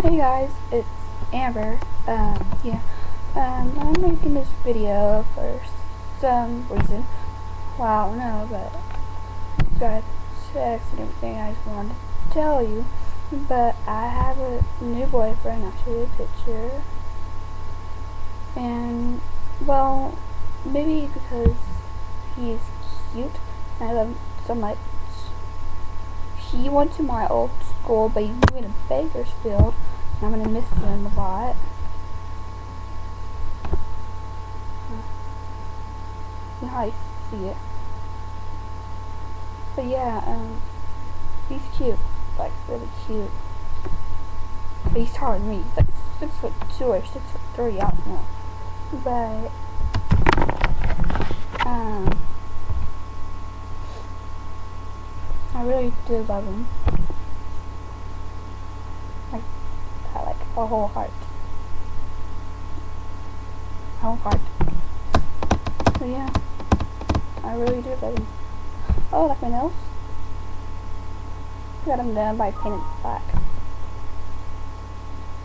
Hey guys, it's Amber. I'm making this video for some reason. Well, I don't know, but it's got text and everything I just wanted to tell you. But I have a new boyfriend, actually a picture. And, well, maybe because he's cute and I love him so much. He went to my old school, but he moved in Bakersfield. I'm gonna miss him a lot. You know how I see it. But yeah, he's cute. Like, really cute. But he's taller than me. He's like 6'2" or 6'3", I don't know. But, I really do love him. Like a whole heart. So yeah, I really do love him. Oh, like my nails? Got them done by painting black.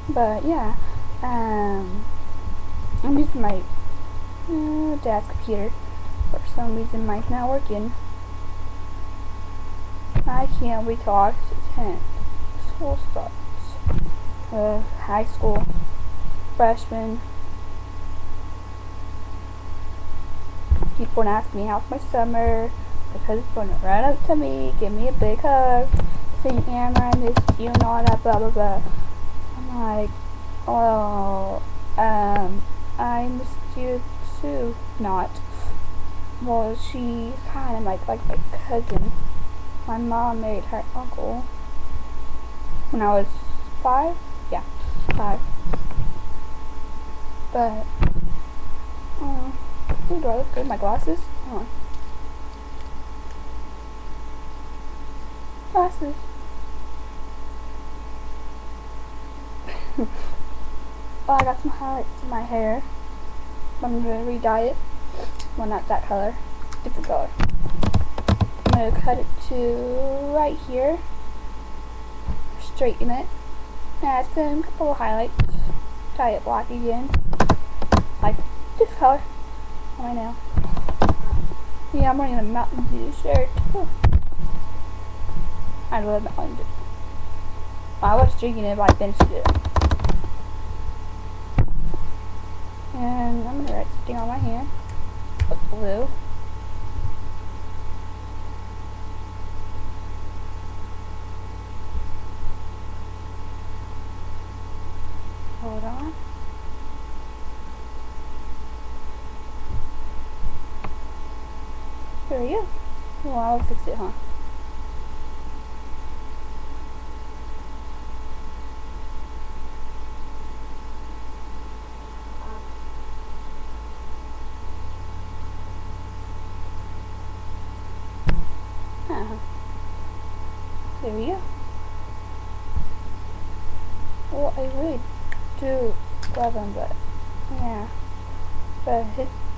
But yeah, I'm using my dad's computer. For some reason, mine's not working. I can't wait till August 10th. School starts. High school freshman. People ask me how's my summer. My cousin's gonna run up to me, give me a big hug, saying Amber, I miss you and all that blah blah blah. I'm like, oh, I missed you too. Not. Well, she's kind of like my cousin. My mom married her uncle when I was 5. Yeah, 5. But, do I look good? My glasses? Hold on. Glasses. Oh, I got some highlights in my hair. I'm gonna re-dye it. Well, not that color. Different color. I'm gonna cut it to right here. Straighten it. Add some couple of highlights. Dye it black again. Like this color on my nail. Yeah, I'm wearing a Mountain Dew shirt. I love Mountain Dew. Well, I was drinking it, but I finished it. And I'm gonna write something on my hand. With blue. Hold on. There we go. Well, I'll fix it, huh? There we go. Well, I really do love him, but yeah. But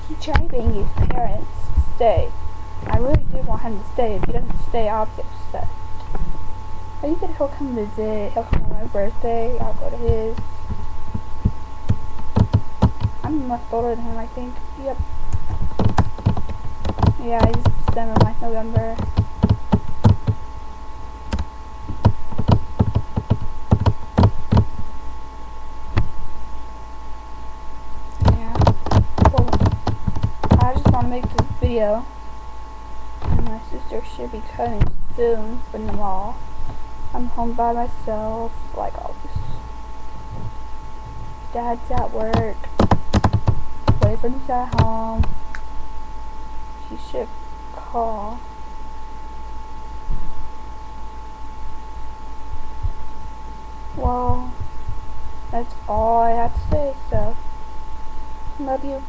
he tried being his parents to stay. I really do want him to stay. If he doesn't stay, I'll get upset. I think that he'll come visit. He'll come on my birthday. I'll go to his. I'm much older than him, I think. Yep. Yeah, he's December, like November. Yeah. Well, I just want to make this video. And my sister should be coming soon from the mall. I'm home by myself, like always. Dad's at work. Boyfriend's at home. She should call. Well, that's all I have to say, so love you.